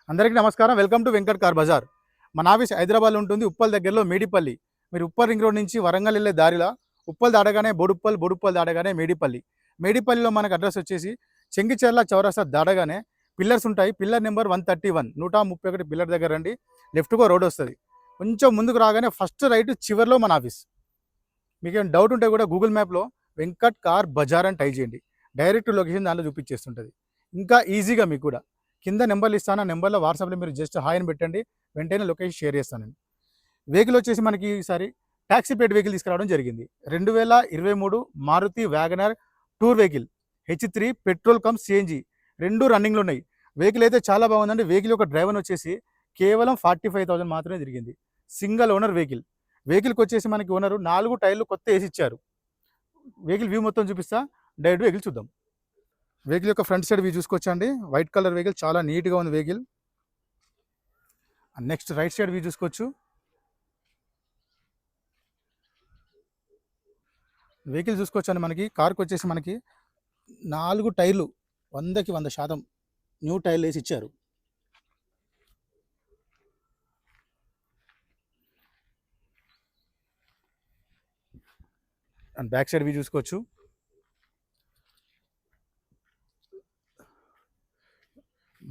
అందరికీ నమస్కారం. Welcome to Venkat car bazaar. మన ఆఫీస్ హైదరాబాద్లో ఉంటుంది, ఉప్పల్ దగ్గరలో మేడిపల్లి. మీరు ఉప్పల్ రింగ్ రోడ్ నుంచి వరంగల్ వెళ్ళే దారిలో ఉప్పల్ దాటగానే బొడుప్పల్, బొడుప్పల్ దాటగానే మేడిపల్లి. మేడిపల్లిలో మనకు అడ్రస్ వచ్చేసి చెంగిచెర్ల చౌరస్తా దాటగానే పిల్లర్స్ ఉంటాయి. పిల్లర్ నెంబర్ 131 131 పిల్లర్ దగ్గర రండి. లెఫ్ట్గా రోడ్ వస్తుంది. కొంచెం ముందుకు రాగానే ఫస్ట్ రైట్ చివరిలో మన ఆఫీస్. మీకు ఏమైనా డౌట్ ఉంటే కూడా గూగుల్ మ్యాప్లో వెంకట్ కార్ బజార్ అని టైప్ చేయండి. డైరెక్ట్ లొకేషన్ దాంట్లో చూపించేస్తుంటుంది. ఇంకా ఈజీగా మీకు కూడా కింద నెంబర్లు ఇస్తాను. ఆ నెంబర్లో వాట్సాప్లో మీరు జస్ట్ హాయ్ అని పెట్టండి, వెంటనే లొకేషన్ షేర్ చేస్తానండి. వెహికల్ వచ్చేసి మనకి ఈసారి ట్యాక్సీ పేడ్ వెహికల్ తీసుకురావడం జరిగింది. 2023 Maruti WagonR tour vehicle H3 petrol cum CNG రెండు రన్నింగ్లో ఉన్నాయి. వెహికల్ అయితే చాలా బాగుందండి. వెహికల్ యొక్క డ్రైవర్ వచ్చేసి కేవలం 45,000 మాత్రమే తిరిగింది. Single owner vehicle. వెహికల్కి వచ్చేసి మనకి ఓనరు 4 టైర్లు కొత్త వేసి ఇచ్చారు. వెహికల్ వ్యూ మొత్తం చూపిస్తా, డైరెక్ట్ వెహికల్ చూద్దాం. వెహికల్ యొక్క ఫ్రంట్ సైడ్ వ్యూ చూసుకోవచ్చండి. వైట్ కలర్ వెహికల్, చాలా నీట్గా ఉంది vehicle. Next right side view చూసుకోవచ్చు. వెహికల్ చూసుకోవచ్చండి. మనకి కార్కి వచ్చేసి మనకి 4 టైర్లు 100కి 100% న్యూ టైర్లు వేసి ఇచ్చారు. అండ్ బ్యాక్ సైడ్ వ్యూ చూసుకోవచ్చు.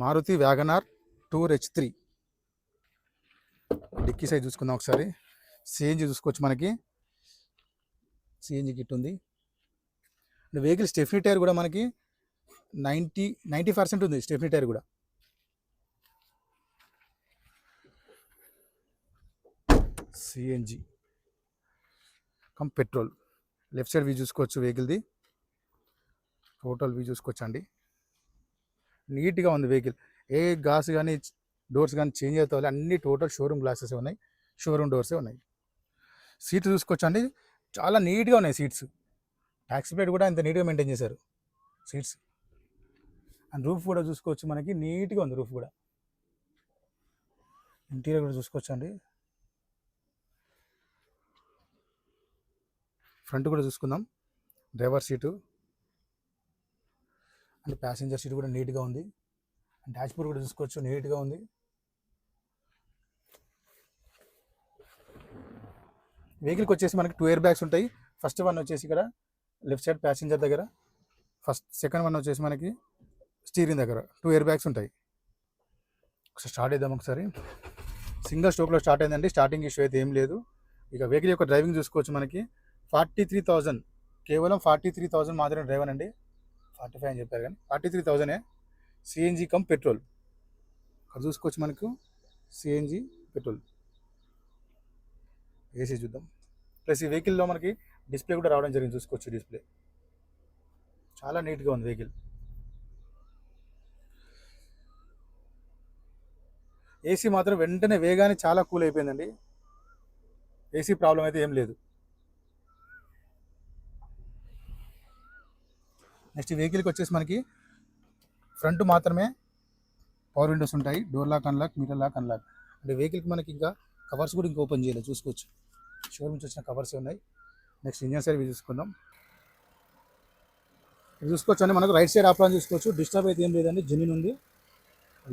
Maruti WagonR tour H3. Dicky size చూసుకుందాం ఒకసారి. సిఎన్జి చూసుకోవచ్చు. మనకి సిఎన్జి కిట్ ఉంది. వెహికల్ స్టెఫ్నీ టైర్ కూడా మనకి 90% ఉంది. స్టెఫ్నీ టైర్ కూడా. CNG cum petrol. Left side view చూసుకోవచ్చు. వెహికల్ది టోటల్ వ్యూ చూసుకోవచ్చు అండి. నీట్గా ఉంది వెహికల్. ఏ గ్లాస్ కానీ డోర్స్ కానీ చేంజ్ అవుతాయి, అన్ని టోటల్ షోరూమ్ గ్లాసెస్ ఉన్నాయి, షోరూమ్ డోర్సే ఉన్నాయి. సీట్స్ చూసుకోవచ్చు అండి, చాలా నీట్గా ఉన్నాయి సీట్స్. ట్యాక్సీ ప్లేట్ కూడా ఇంత నీట్గా మెయింటైన్ చేశారు సీట్స్. అండ్ రూఫ్ కూడా చూసుకోవచ్చు. మనకి నీట్గా ఉంది రూఫ్ కూడా. ఇంటీరియర్ కూడా చూసుకోవచ్చు అండి. ఫ్రంట్ కూడా చూసుకుందాం. Driver seat and passenger seat కూడా నీట్గా ఉంది. అండ్ డాష్బోర్డ్ కూడా చూసుకోవచ్చు, నీట్గా ఉంది. వెహికల్కి వచ్చేసి మనకి 2 ఎయిర్ బ్యాగ్స్ ఉంటాయి. ఫస్ట్ వన్ వచ్చేసి ఇక్కడ లెఫ్ట్ సైడ్ ప్యాసింజర్ దగ్గర, సెకండ్ వన్ వచ్చేసి మనకి స్టీరింగ్ దగ్గర 2 ఎయిర్ బ్యాగ్స్ ఉంటాయి. ఒకసారి స్టార్ట్ చేద్దాం. ఒకసారి సింగిల్ స్ట్రోక్లో స్టార్ట్ అయిందండి. స్టార్టింగ్ ఇష్యూ అయితే ఏం లేదు. ఇక వెహికల్ యొక్క డ్రైవింగ్ చూసుకోవచ్చు. మనకి 43,000, కేవలం 43,000 మాత్రమే డ్రైవర్ అండి. 45 అని చెప్పారు కానీ 43,000 సిఎన్జి కమ్ పెట్రోల్. అది చూసుకోవచ్చు. మనకు సిఎన్జి పెట్రోల్. ఏసీ చూద్దాం. ప్లస్ ఈ వెహికల్లో మనకి డిస్ప్లే కూడా రావడం జరిగింది. చూసుకోవచ్చు డిస్ప్లే. చాలా నీట్గా ఉంది వెహికల్. ఏసీ మాత్రం వెంటనే వేగానే చాలా కూల్ అయిపోయిందండి. ఏసీ ప్రాబ్లం అయితే ఏం లేదు. నెక్స్ట్ ఈ వెహికల్కి వచ్చేసి మనకి ఫ్రంట్ మాత్రమే పవర్ విండోస్ ఉంటాయి. Door lock, unlock, meter lock, unlock. అంటే వెహికల్కి మనకి ఇంకా కవర్స్ కూడా ఇంకా ఓపెన్ చేయలేదు. చూసుకోవచ్చు, షోరూమ్ నుంచి వచ్చిన కవర్స్ ఉన్నాయి. నెక్స్ట్ ఇంజన్ సైడ్ చూసుకుందాం. ఇది చూసుకోవచ్చు అండి. మనకు రైట్ సైడ్ ఆప్రాన్ చూసుకోవచ్చు. డిస్టర్బ్ అయితే ఏం లేదండి, జెన్యూన్ ఉంది.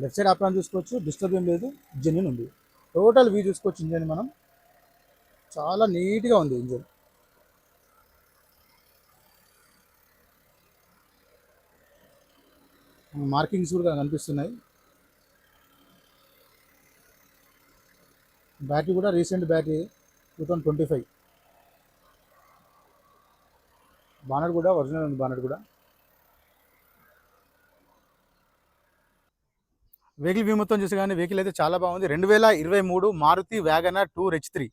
లెఫ్ట్ సైడ్ ఆప్రాన్ చూసుకోవచ్చు, డిస్టర్బ్ ఏం లేదు, జెన్యూన్ ఉంది. టోటల్ వ్యూ చూసుకోవచ్చు. ఇంజన్ మనం చాలా నీట్గా ఉంది ఇంజన్. మార్కింగ్స్ కూడా కనిపిస్తున్నాయి. బ్యాటరీ కూడా రీసెంట్ బ్యాటరీ 2025. బానట్ కూడా ఒరిజినల్ ఉంది. బానట్ కూడా. వెహికల్ వ్యూ మొత్తం చూసి కానీ వెహికల్ అయితే చాలా బాగుంది. 2023 Maruti WagonR tour H3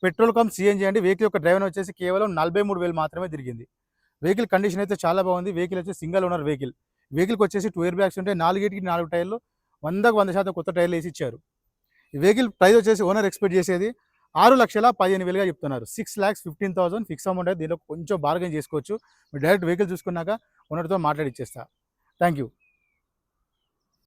petrol cum CNG అండి. వెహికల్ యొక్క డ్రైవర్ వచ్చేసి కేవలం 43,000 మాత్రమే తిరిగింది. వెహికల్ కండిషన్ అయితే చాలా బాగుంది. వెహికల్ వచ్చేసి సింగిల్ ఓనర్ వెహికల్. వెహికల్కి వచ్చేసి 2 ఎయిర్ బ్యాగ్స్ ఉంటాయి. 4కి 4 టైర్లు 100కి 100% కొత్త టైర్లు వేసి ఇచ్చారు. ఈ వెహికల్ ప్రైస్ వచ్చేసి ఓనర్ ఎక్స్పెక్ట్ చేసేది 6,15,000గా చెప్తున్నారు. 6,15,000 ఫిక్స్ అమౌంట్ అయితే. దీనిలో కొంచెం బార్గెన్ చేసుకోవచ్చు. మీరు డైరెక్ట్ వెహికల్ చూసుకున్నాక ఓనర్తో మాట్లాడిచ్చేస్తా. Thank you.